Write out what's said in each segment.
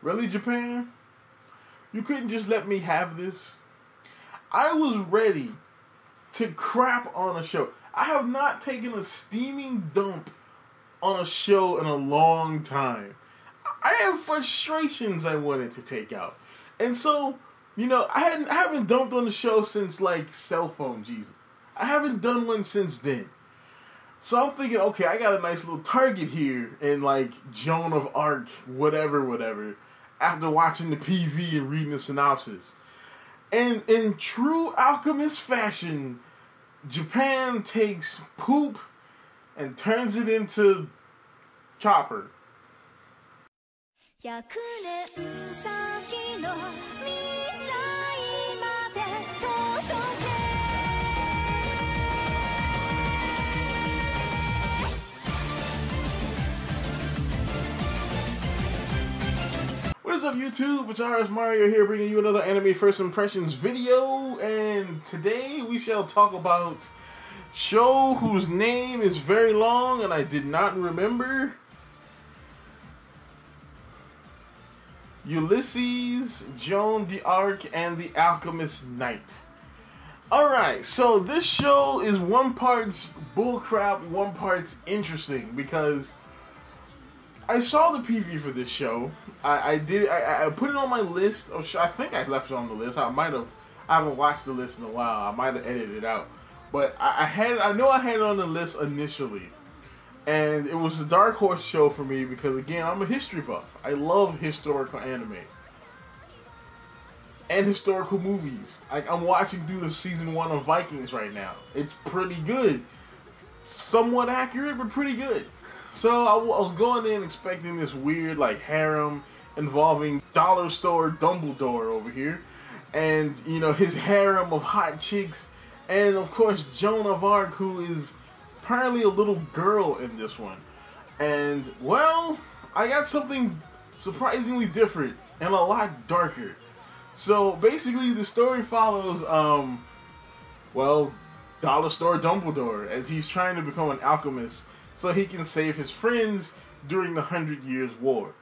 Really, Japan? You couldn't just let me have this? I was ready to crap on a show. I have not taken a steaming dump on a show in a long time. I have frustrations I wanted to take out. And so, you know, I haven't dumped on the show since, like, Cell Phone Jesus. I haven't done one since then. So I'm thinking, okay, I got a nice little target here in, like, Joan of Arc, whatever, after watching the PV and reading the synopsis. And in true Alchemist fashion, Japan takes poop and turns it into chopper. What is up, YouTube? It's RS Mario here, bringing you another anime first impressions video, and today we shall talk about show whose name is very long and I did not remember. Ulysses Jeanne d'Arc and the Alchemist Knight. Alright, so this show is one part's bullcrap, one part's interesting, because I saw the PV for this show. I put it on my list of I think I left it on the list. I haven't watched the list in a while. I might have edited it out. But I know I had it on the list initially. And it was a dark horse show for me because, again, I'm a history buff. I love historical anime. And historical movies. I'm watching through the season 1 of Vikings right now. It's pretty good. Somewhat accurate, but pretty good. So I was going in expecting this weird, like, harem involving dollar store Dumbledore over here. And, you know, his harem of hot chicks. And, of course, Joan of Arc, who is apparently a little girl in this one. And, well, I got something surprisingly different and a lot darker. So, basically, the story follows, well, dollar store Dumbledore as he's trying to become an alchemist so he can save his friends during the 100 Years' War.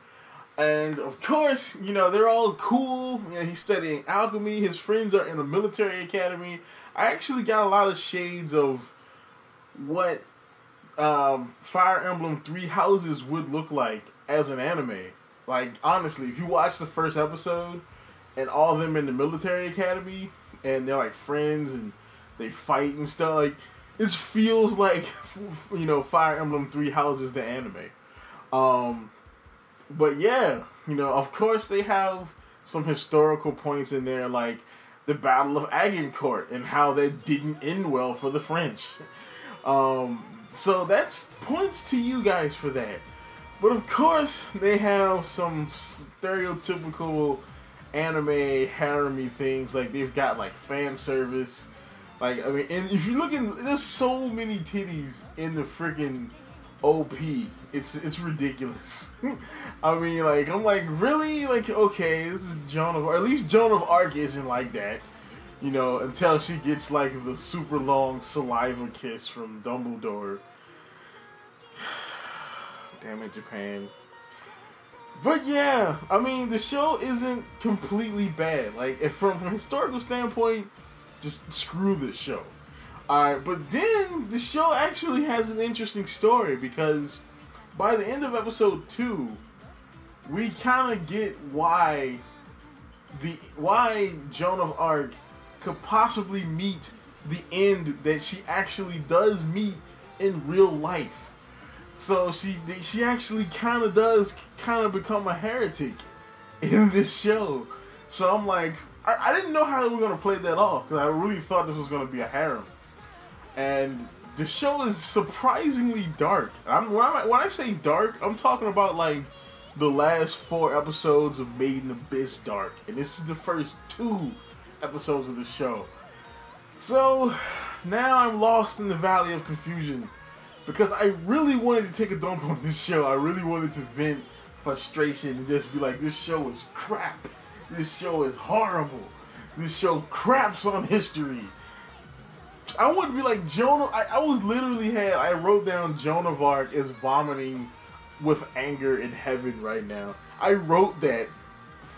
And, of course, you know, they're all cool. You know, he's studying alchemy. His friends are in a military academy. I actually got a lot of shades of what Fire Emblem Three Houses would look like as an anime. Like, honestly, if you watch the first episode and all of them in the military academy and they're, like, friends and they fight and stuff, like, it feels like, you know, Fire Emblem Three Houses, the anime. But yeah, you know, of course they have some historical points in there, like the Battle of Agincourt and how that didn't end well for the French. So that's points to you guys for that. But of course, they have some stereotypical anime harem-y things, like they've got like fan service. Like, I mean, and if you look in, there's so many titties in the freaking OP. It's ridiculous. I mean, like, I'm like, really? Like, okay, this is Joan of Arc. At least Joan of Arc isn't like that. You know, until she gets, like, the super long saliva kiss from Dumbledore. Damn it, Japan. But yeah, I mean, the show isn't completely bad. Like, if from a historical standpoint, just screw this show. Alright, but then the show actually has an interesting story, because by the end of episode 2, we kind of get why Joan of Arc could possibly meet the end that she actually does meet in real life. So she actually kind of does become a heretic in this show. So I'm like, I didn't know how they were going to play that off, because I really thought this was going to be a harem. And the show is surprisingly dark. When I say dark, I'm talking about like the last 4 episodes of Made in Abyss dark. And this is the first 2 episodes of the show. So now I'm lost in the valley of confusion, because I really wanted to take a dump on this show. I really wanted to vent frustration and just be like, this show is crap. This show is horrible. This show craps on history. I wouldn't be like Joan. I wrote down Joan of Arc as vomiting with anger in heaven right now. I wrote that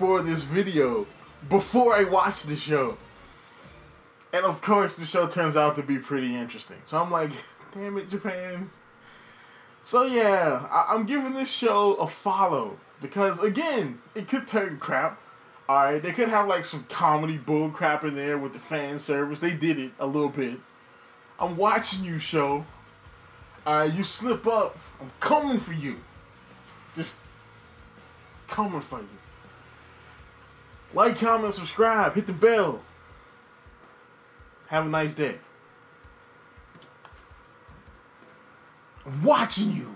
for this video before I watched the show. And of course, the show turns out to be pretty interesting. So I'm like, damn it, Japan. So yeah, I'm giving this show a follow. Because again, it could turn crap. Alright, they could have like some comedy bull crap in there with the fan service. They did it a little bit. I'm watching you, show. Alright, you slip up. I'm coming for you. Just coming for you. Like, comment, subscribe, hit the bell. Have a nice day. I'm watching you.